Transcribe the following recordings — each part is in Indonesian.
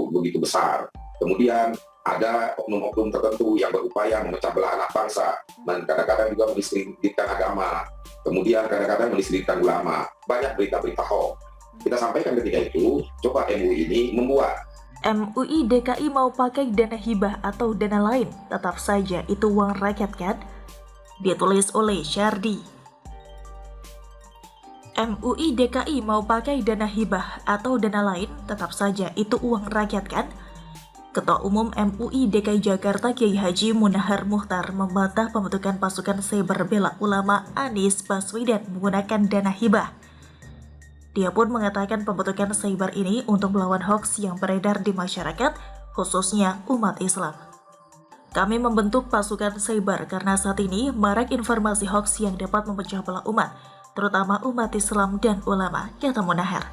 begitu besar. Kemudian ada oknum-oknum tertentu yang berupaya memecah belah anak bangsa dan kadang-kadang juga mendiskreditkan agama, kemudian kadang-kadang mendiskreditkan ulama. Banyak berita-berita hoax. Kita sampaikan ketika itu, coba MUI ini membuat. MUI DKI mau pakai dana hibah atau dana lain, tetap saja itu uang rakyat kan? Ditulis oleh Syardi. MUI DKI mau pakai dana hibah atau dana lain, tetap saja itu uang rakyat kan? Ketua Umum MUI DKI Jakarta Kiai Haji Munahar Muhtar membantah pembentukan pasukan cyber bela ulama Anies Baswedan menggunakan dana hibah. Dia pun mengatakan pembentukan cyber ini untuk melawan hoaks yang beredar di masyarakat, khususnya umat Islam. Kami membentuk pasukan cyber karena saat ini marak informasi hoaks yang dapat memecah belah umat, terutama umat Islam dan ulama, kata Munahar.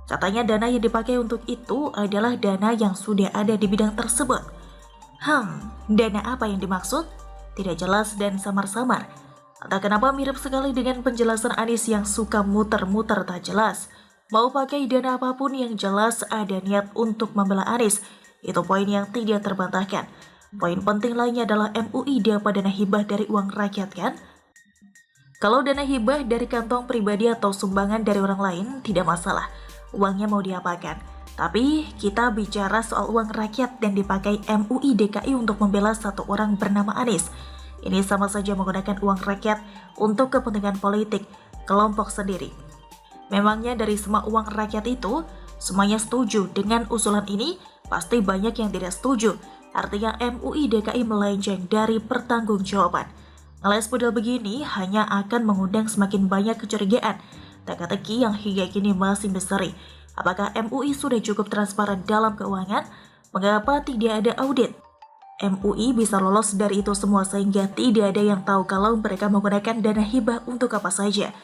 Katanya dana yang dipakai untuk itu adalah dana yang sudah ada di bidang tersebut. Dana apa yang dimaksud? Tidak jelas dan samar-samar. Entah kenapa mirip sekali dengan penjelasan Anies yang suka muter-muter tak jelas. Mau pakai dana apapun yang jelas ada niat untuk membela Anies. Itu poin yang tidak terbantahkan. Poin penting lainnya adalah MUI dapat dana hibah dari uang rakyat kan? Kalau dana hibah dari kantong pribadi atau sumbangan dari orang lain tidak masalah. Uangnya mau diapakan. Tapi kita bicara soal uang rakyat dan dipakai MUI DKI untuk membela satu orang bernama Anies. Ini sama saja menggunakan uang rakyat untuk kepentingan politik kelompok sendiri. Memangnya dari semua uang rakyat itu, semuanya setuju dengan usulan ini? Pasti banyak yang tidak setuju. Artinya MUI DKI melenceng dari pertanggungjawaban. Ngeles model begini hanya akan mengundang semakin banyak kecurigaan. Teka-teki yang hingga kini masih misteri. Apakah MUI sudah cukup transparan dalam keuangan? Mengapa tidak ada audit? MUI bisa lolos dari itu semua sehingga tidak ada yang tahu kalau mereka menggunakan dana hibah untuk apa saja.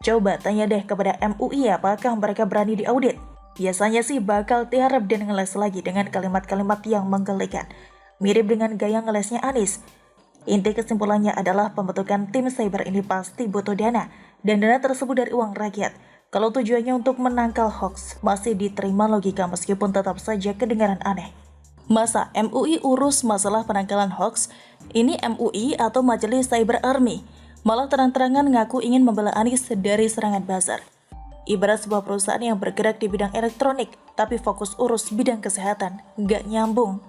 Coba tanya deh kepada MUI apakah mereka berani diaudit. Biasanya sih bakal tiarap dan ngeles lagi dengan kalimat-kalimat yang menggelikan. Mirip dengan gaya ngelesnya Anies. Inti kesimpulannya adalah pembentukan tim cyber ini pasti butuh dana. Dan dana tersebut dari uang rakyat. Kalau tujuannya untuk menangkal hoax, masih diterima logika meskipun tetap saja kedengaran aneh. Masa MUI urus masalah penangkalan hoax? Ini MUI atau Majelis Cyber Army? Malah terang-terangan ngaku ingin membela Anies dari serangan buzzer. Ibarat sebuah perusahaan yang bergerak di bidang elektronik, tapi fokus urus bidang kesehatan. Nggak nyambung.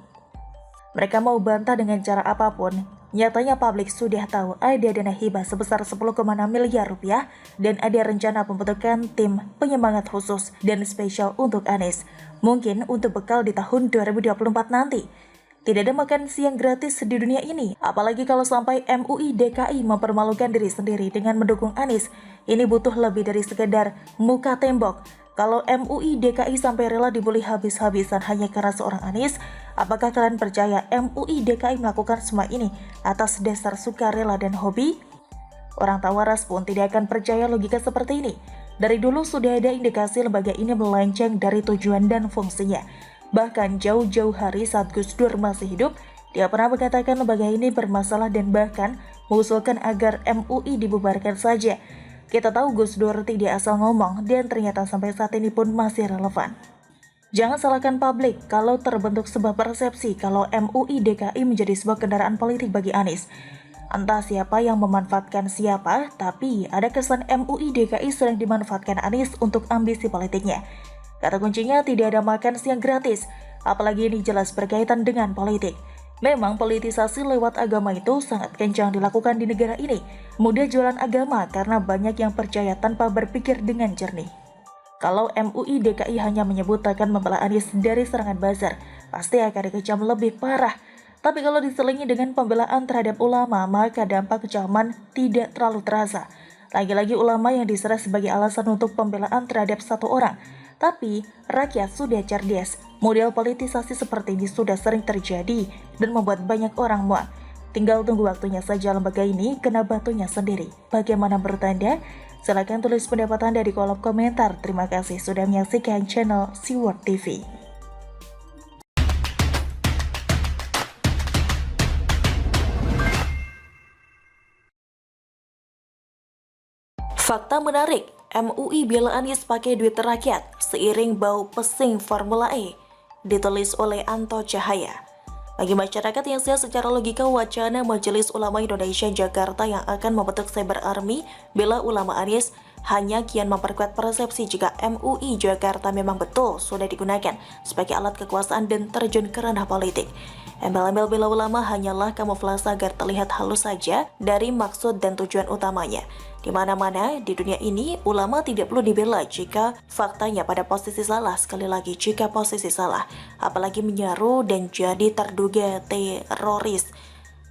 Mereka mau bantah dengan cara apapun. Nyatanya publik sudah tahu ada dana hibah sebesar 10,6 miliar rupiah dan ada rencana pembentukan tim penyemangat khusus dan spesial untuk Anies. Mungkin untuk bekal di tahun 2024 nanti. Tidak ada makan siang gratis di dunia ini, apalagi kalau sampai MUI DKI mempermalukan diri sendiri dengan mendukung Anies. Ini butuh lebih dari sekedar muka tembok. Kalau MUI DKI sampai rela dibully habis-habisan hanya karena seorang Anies, apakah kalian percaya MUI DKI melakukan semua ini atas dasar sukarela dan hobi? Orang tak waras pun tidak akan percaya logika seperti ini. Dari dulu sudah ada indikasi lembaga ini melenceng dari tujuan dan fungsinya. Bahkan jauh-jauh hari saat Gus Dur masih hidup, dia pernah mengatakan lembaga ini bermasalah dan bahkan mengusulkan agar MUI dibubarkan saja. Kita tahu Gus Dur tidak asal ngomong dan ternyata sampai saat ini pun masih relevan. Jangan salahkan publik kalau terbentuk sebuah persepsi kalau MUI DKI menjadi sebuah kendaraan politik bagi Anies. Entah siapa yang memanfaatkan siapa, tapi ada kesan MUI DKI sedang dimanfaatkan Anies untuk ambisi politiknya. Kata kuncinya tidak ada makan siang gratis, apalagi ini jelas berkaitan dengan politik. Memang politisasi lewat agama itu sangat kencang dilakukan di negara ini. Mudah jualan agama karena banyak yang percaya tanpa berpikir dengan jernih. Kalau MUI DKI hanya menyebut akan membela Anies dari serangan buzzer, pasti akan dikecam lebih parah. Tapi kalau diselingi dengan pembelaan terhadap ulama, maka dampak kecaman tidak terlalu terasa. Lagi-lagi ulama yang diserah sebagai alasan untuk pembelaan terhadap satu orang. Tapi rakyat sudah cerdas. Model politisasi seperti ini sudah sering terjadi dan membuat banyak orang muak. Tinggal tunggu waktunya saja lembaga ini kena batunya sendiri. Bagaimana menurut Anda? Silahkan tulis pendapat Anda di kolom komentar. Terima kasih sudah menyaksikan channel Siward TV. Fakta menarik, MUI bela Anies pakai duit rakyat seiring bau pesing Formula E. ditulis oleh Anto Cahaya. Bagi masyarakat yang sehat secara logika, wacana Majelis Ulama Indonesia Jakarta yang akan membentuk Cyber Army bela ulama Anies hanya kian memperkuat persepsi jika MUI Jakarta memang betul sudah digunakan sebagai alat kekuasaan dan terjun ke ranah politik. Embel-embel bela ulama hanyalah kamuflase agar terlihat halus saja dari maksud dan tujuan utamanya. Di mana-mana di dunia ini, ulama tidak perlu dibela jika faktanya pada posisi salah. Sekali lagi, jika posisi salah, apalagi menyaru dan jadi terduga teroris.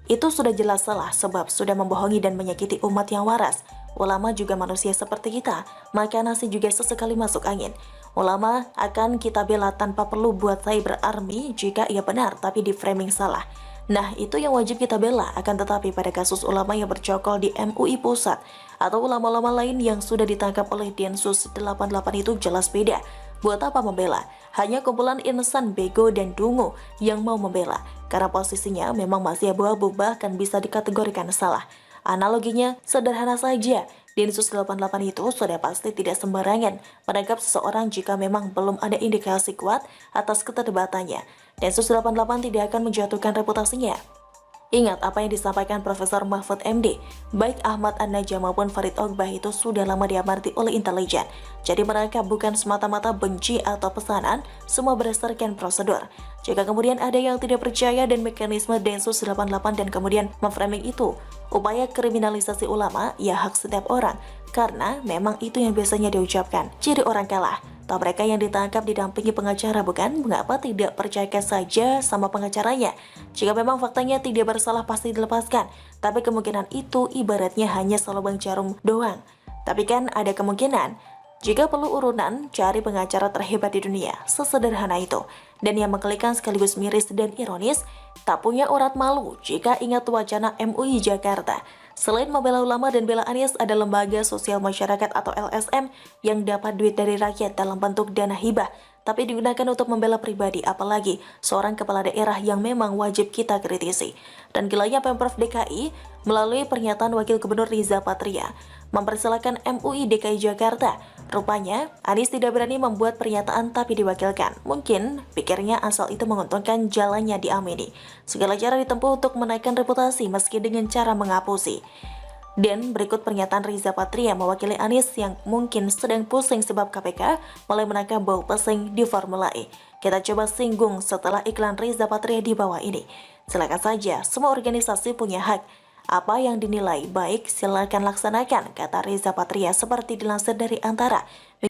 Itu sudah jelas salah sebab sudah membohongi dan menyakiti umat yang waras. Ulama juga manusia seperti kita, maka nasi juga sesekali masuk angin. Ulama akan kita bela tanpa perlu buat cyber army jika ia benar tapi di framing salah. Nah, itu yang wajib kita bela. Akan tetapi pada kasus ulama yang bercokol di MUI Pusat atau ulama-ulama lain yang sudah ditangkap oleh Densus 88 itu jelas beda. Buat apa membela? Hanya kumpulan insan bego dan dungu yang mau membela. Karena posisinya memang masih abu-abu, bahkan bisa dikategorikan salah. Analoginya sederhana saja. Densus 88 itu sudah pasti tidak sembarangan menangkap seseorang jika memang belum ada indikasi kuat atas keterlibatannya. Densus 88 tidak akan menjatuhkan reputasinya. Ingat apa yang disampaikan Profesor Mahfud MD, baik Ahmad An-Najah maupun Farid Ogbah itu sudah lama diamati oleh intelijen. Jadi mereka bukan semata-mata benci atau pesanan, semua berdasarkan prosedur. Jika kemudian ada yang tidak percaya dan mekanisme Densus 88 dan kemudian memframing itu, upaya kriminalisasi ulama, ya hak setiap orang. Karena memang itu yang biasanya diucapkan, ciri orang kalah. Toh mereka yang ditangkap didampingi pengacara bukan? Mengapa tidak percaya saja sama pengacaranya? Jika memang faktanya tidak bersalah pasti dilepaskan. Tapi kemungkinan itu ibaratnya hanya selubang jarum doang. Tapi kan ada kemungkinan. Jika perlu urunan, cari pengacara terhebat di dunia. Sesederhana itu. Dan yang menggelikan sekaligus miris dan ironis, tak punya urat malu jika ingat wacana MUI Jakarta. Selain membela ulama dan bela Anies, ada lembaga sosial masyarakat atau LSM yang dapat duit dari rakyat dalam bentuk dana hibah, tapi digunakan untuk membela pribadi, apalagi seorang kepala daerah yang memang wajib kita kritisi. Dan gilanya Pemprov DKI melalui pernyataan Wakil Gubernur Riza Patria mempersilahkan MUI DKI Jakarta. Rupanya, Anies tidak berani membuat pernyataan tapi diwakilkan. Mungkin pikirnya asal itu menguntungkan, jalannya diamini. Segala cara ditempuh untuk menaikkan reputasi meski dengan cara menghapusi. Dan berikut pernyataan Riza Patria mewakili Anies yang mungkin sedang pusing sebab KPK mulai menangkap bau pesing di Formula E. Kita coba singgung setelah iklan Riza Patria di bawah ini. Silakan saja, semua organisasi punya hak. Apa yang dinilai baik silakan laksanakan, kata Riza Patria seperti dilansir dari Antara.